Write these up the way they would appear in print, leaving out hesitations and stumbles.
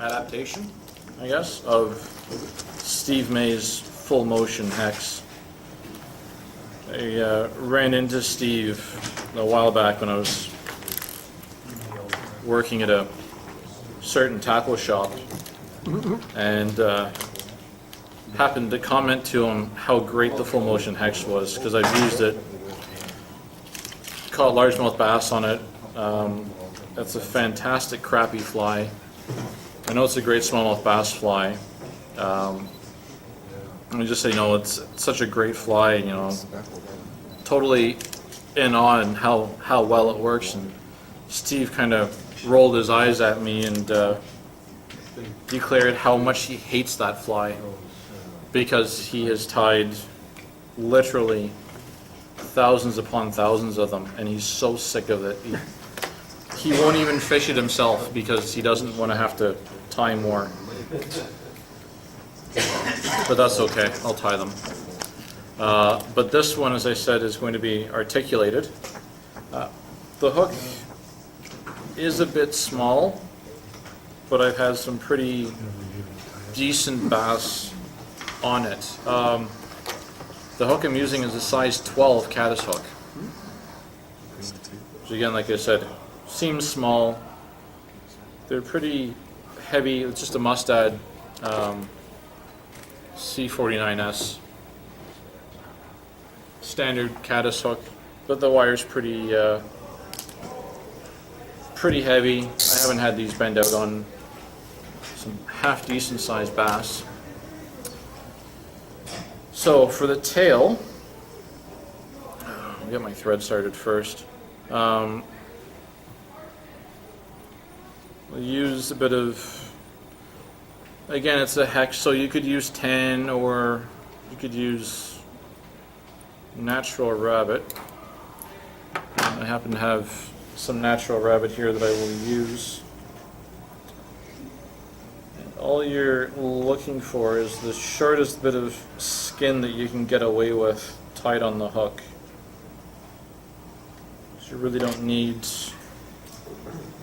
adaptation, I guess, of Steve May's full motion hex. I ran into Steve a while back when I was working at a certain tackle shop, and happened to comment to him how great the full motion hex was, because I've used it, caught largemouth bass on it. That's a fantastic crappie fly. I know it's a great smallmouth bass fly. Let me just say, it's such a great fly, totally in awe in how well it works. And Steve kind of rolled his eyes at me and declared how much he hates that fly, because he has tied literally thousands upon thousands of them, and he's so sick of it. He won't even fish it himself because he doesn't want to have to tie more. But that's okay, I'll tie them. But this one, as I said, is going to be articulated. The hook is a bit small, but I've had some pretty decent bass on it. The hook I'm using is a size 12 caddis hook. So again, like I said, seems small. They're pretty heavy. It's just a Mustad C49S. Standard caddis hook, but the wire's pretty heavy. I haven't had these bend out on some half decent sized bass. So for the tail, I'll get my thread started first. We'll use a bit of, again, it's a hex, so you could use 10 or you could use natural rabbit. I happen to have some natural rabbit here that I will use. And all you're looking for is the shortest bit of skin that you can get away with tied on the hook. So you really don't need,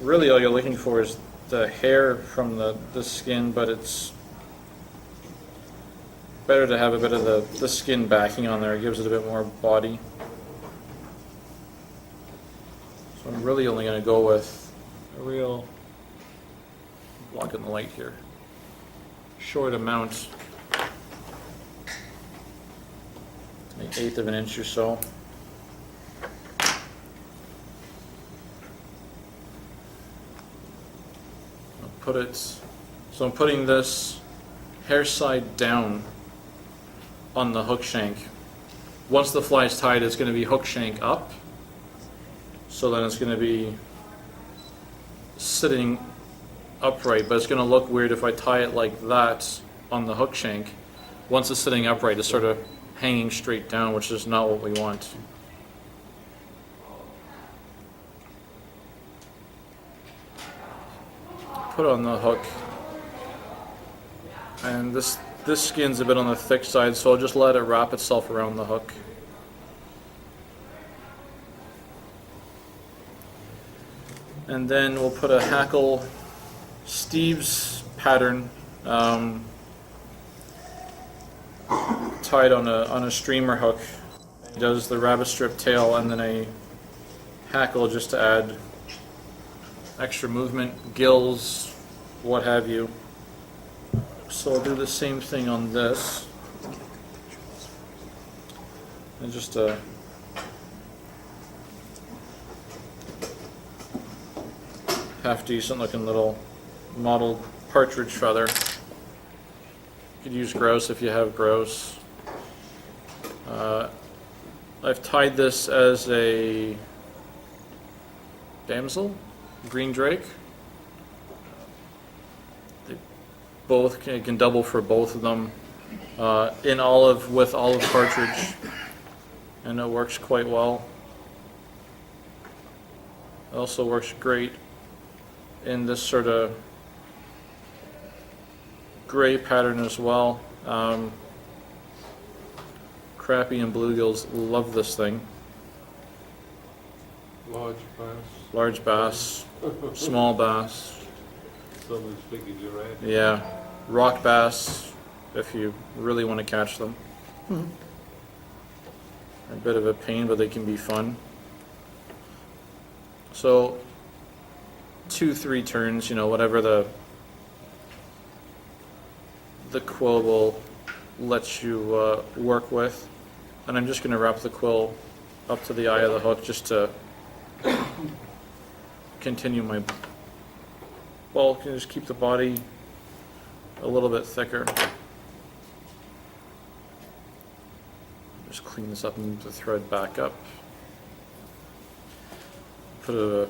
really all you're looking for is the hair from the skin, but it's better to have a bit of the skin backing on there. It gives it a bit more body. So I'm really only going to go with a real, blocking the light here, short amount, an 1/8 of an inch or so. I'll put it, so I'm putting this hair side down on the hook shank. Once the fly is tied, it's going to be hook shank up, so then it's going to be sitting upright, but it's going to look weird if I tie it like that on the hook shank. Once it's sitting upright, it's sort of hanging straight down, which is not what we want. Put on the hook, and this skin's a bit on the thick side, so I'll just let it wrap itself around the hook. And then we'll put a hackle, Steve's pattern, tied on a streamer hook. He does the rabbit strip tail and then a hackle just to add extra movement, gills, what have you. So I'll do the same thing on this, and just a half decent looking little mottled partridge feather. You could use grouse if you have grouse. I've tied this as a damsel, green drake. Both can double for both of them in olive with olive partridge, and it works quite well. It also works great in this sort of gray pattern as well. Crappie and bluegills love this thing. Large bass. Large bass, small bass. some as big as your head. Yeah, rock bass, if you really want to catch them. A bit of a pain, but they can be fun. So 2-3 turns, you know, whatever the quill will let you work with. And I'm just going to wrap the quill up to the eye of the hook just to continue my bulk and just keep the body a little bit thicker. Just clean this up and move the thread back up. Put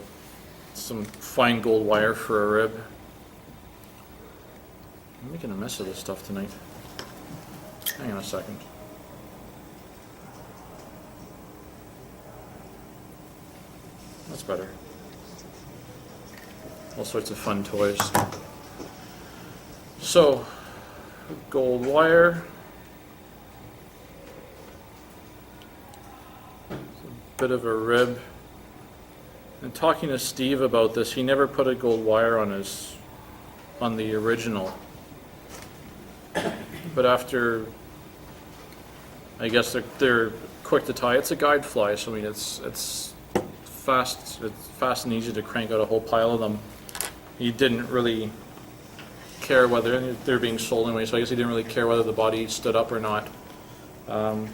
some fine gold wire for a rib. I'm making a mess of this stuff tonight. Hang on a second. That's better. All sorts of fun toys. So, gold wire. A bit of a rib. And talking to Steve about this, he never put a gold wire on the original. But after, I guess they're quick to tie. It's a guide fly, so I mean it's fast and easy to crank out a whole pile of them. He didn't really care whether they're being sold anyway, so I guess he didn't really care whether the body stood up or not. But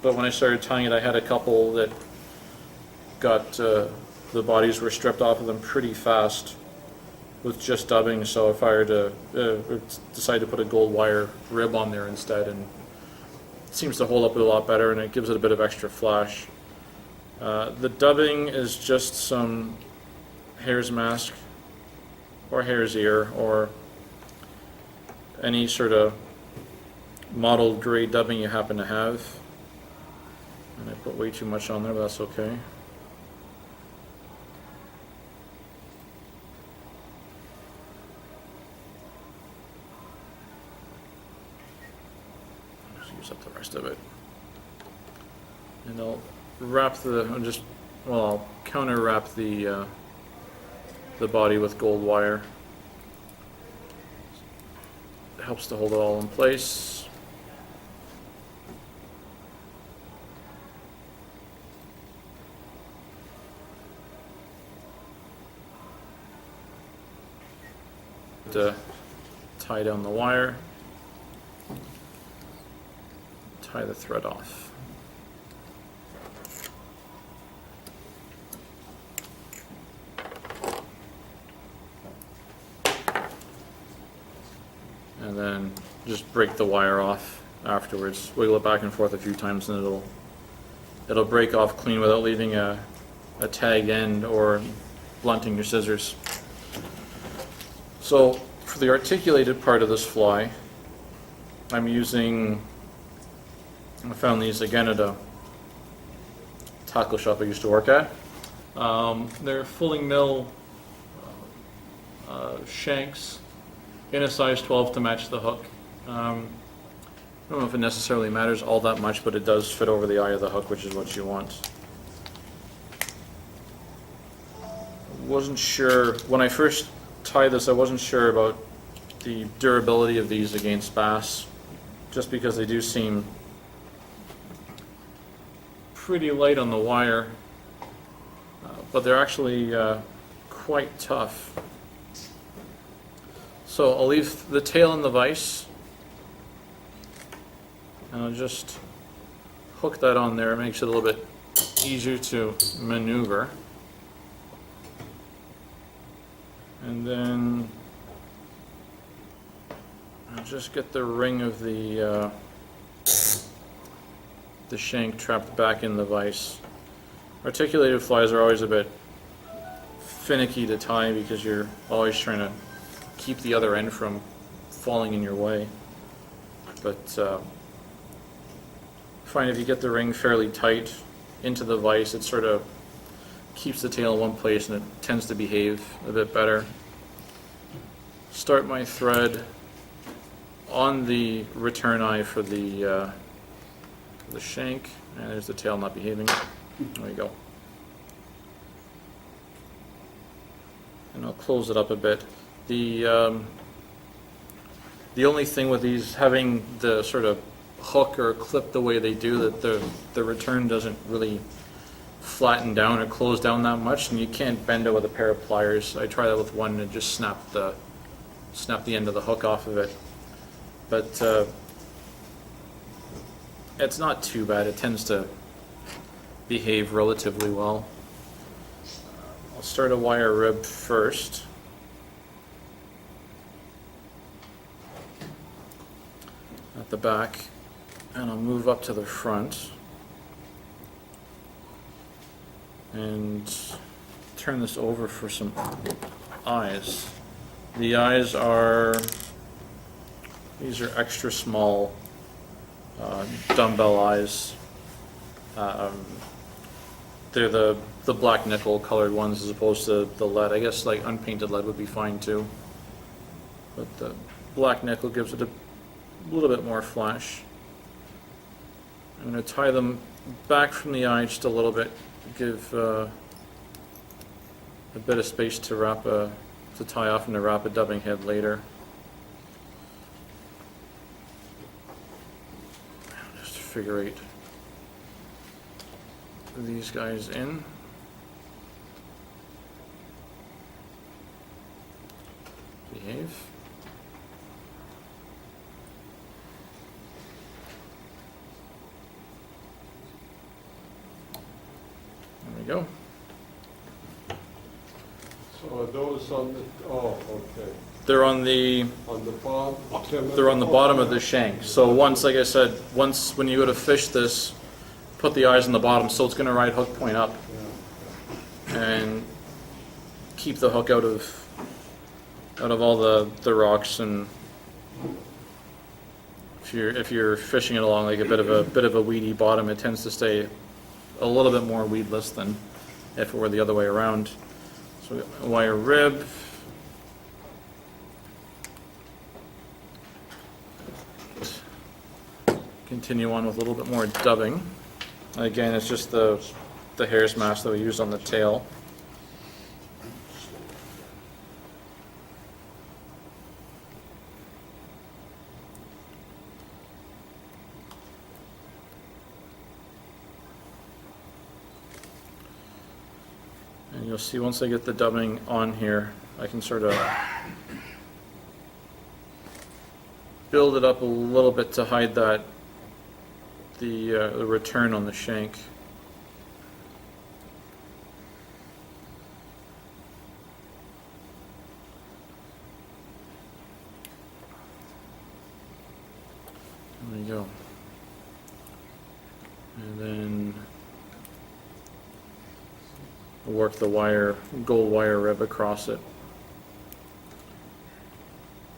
when I started tying it, I had a couple that got the bodies were stripped off of them pretty fast with just dubbing. So if I were to decide to put a gold wire rib on there instead, and it seems to hold up a lot better, and it gives it a bit of extra flash. The dubbing is just some hare's mask or hare's ear or any sort of mottled gray dubbing you happen to have. And I put way too much on there, but that's okay. Just use up the rest of it. And I'll I'll counter wrap the body with gold wire. It helps to hold it all in place. To tie down the wire, tie the thread off. And then just break the wire off afterwards. Wiggle it back and forth a few times and it'll break off clean without leaving a tag end or blunting your scissors. So for the articulated part of this fly, I found these again at a tackle shop I used to work at. They're fulling mill shanks in a size 12 to match the hook. I don't know if it necessarily matters all that much, but it does fit over the eye of the hook, which is what you want. Wasn't sure, when I first tied this, I wasn't sure about the durability of these against bass, just because they do seem pretty light on the wire, but they're actually quite tough. So I'll leave the tail in the vise, and I'll just hook that on there. It makes it a little bit easier to maneuver. And then I'll just get the ring of the shank trapped back in the vise. Articulated flies are always a bit finicky to tie because you're always trying to keep the other end from falling in your way. But find if you get the ring fairly tight into the vise, it sort of keeps the tail in one place and it tends to behave a bit better. Start my thread on the return eye for the shank, and there's the tail not behaving. There you go. and I'll close it up a bit. The only thing with these having the sort of hook or clip the way they do, that the return doesn't really flatten down or close down that much, and you can't bend it with a pair of pliers. I tried that with one and just snapped the end of the hook off of it. But it's not too bad. It tends to behave relatively well. I'll start a wire rib first. At the back, and I'll move up to the front and turn this over for some eyes. The eyes these are extra small dumbbell eyes. They're the black nickel colored ones as opposed to the lead. I guess like unpainted lead would be fine too, but the black nickel gives it a little bit more flash. I'm going to tie them back from the eye just a little bit, give a bit of space to tie off and to wrap a dubbing head later. Just figure eight these guys in. Behave. There we go. So are those on the, oh, okay. They're on the bottom? They're on the bottom of the shank. So once, like I said, when you go to fish this, put the eyes on the bottom so it's going to ride hook point up, and keep the hook out of all the rocks. And if you're fishing it along like a bit of a weedy bottom, it tends to stay a little bit more weedless than if it were the other way around. So we got a wire rib. Continue on with a little bit more dubbing. Again, it's just the hare's mask that we used on the tail. And you'll see once I get the dubbing on here, I can sort of build it up a little bit to hide that the return on the shank. There we go. And then work the gold wire rib across it.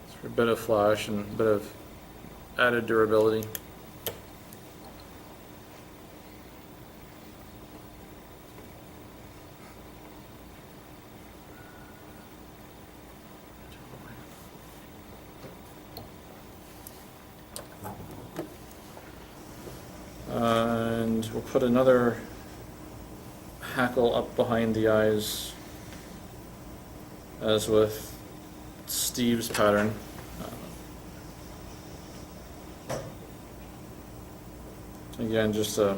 It's for a bit of flash and a bit of added durability. And we'll put another hackle up behind the eyes, as with Steve's pattern. Again, just a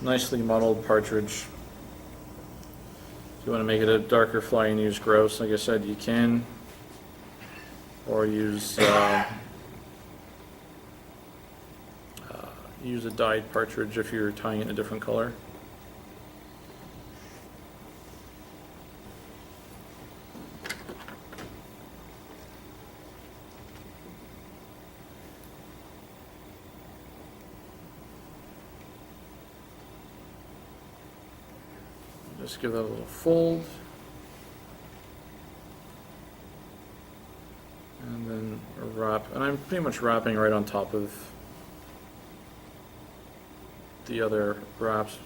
nicely modeled partridge. If you want to make it a darker fly and use grouse, like I said, you can, or use use a dyed partridge if you're tying it in a different color. Just give that a little fold. And then a wrap. And I'm pretty much wrapping right on top of the other wraps,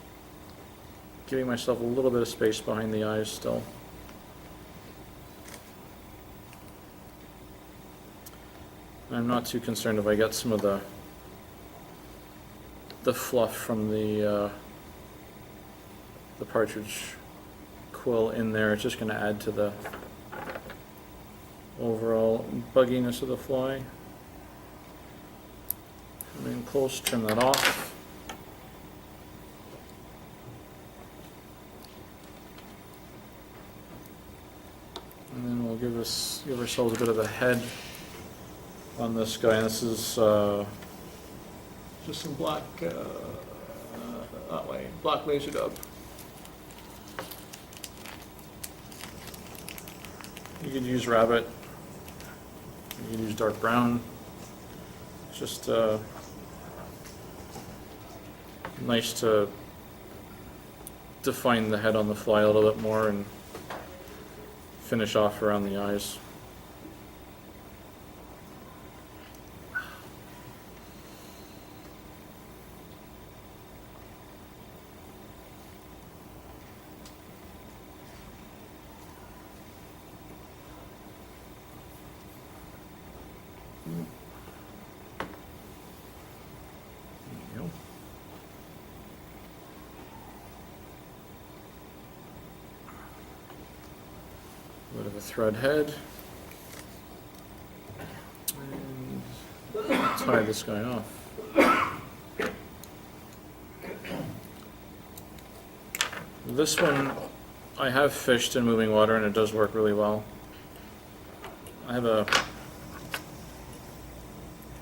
giving myself a little bit of space behind the eyes still. I'm not too concerned if I get some of the fluff from the partridge quill in there. It's just going to add to the overall bugginess of the fly. Coming close, trim that off. And then we'll give ourselves a bit of a head on this guy. And this is just some black, that way, black laser dub. You could use rabbit. You could use dark brown. It's just nice to define the head on the fly a little bit more and finish off around the eyes. There you go. Bit of a thread head. And tie this guy off. This one I have fished in moving water and it does work really well. I have a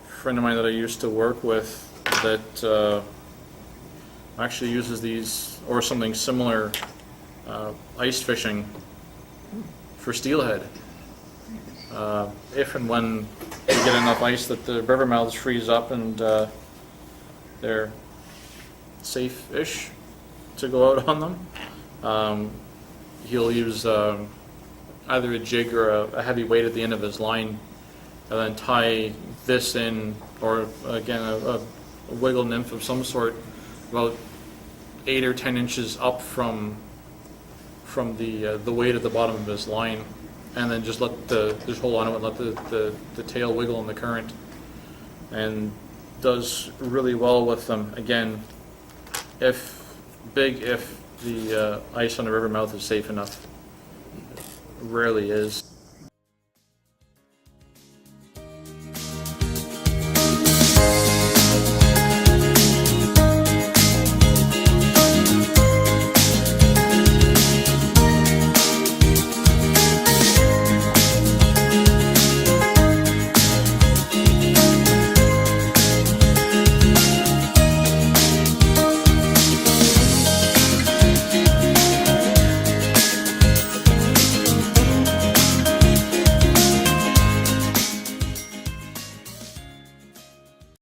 friend of mine that I used to work with that actually uses these or something similar ice fishing for steelhead. If and when you get enough ice that the river mouths freeze up and they're safe-ish to go out on them, he'll use either a jig or a heavy weight at the end of his line and then tie this in, or again a wiggle nymph of some sort, about 8 or 10 inches up from the weight at the bottom of his line, and then just hold on to it and let the tail wiggle in the current, and does really well with them. Again, if the ice on the river mouth is safe enough. It rarely is.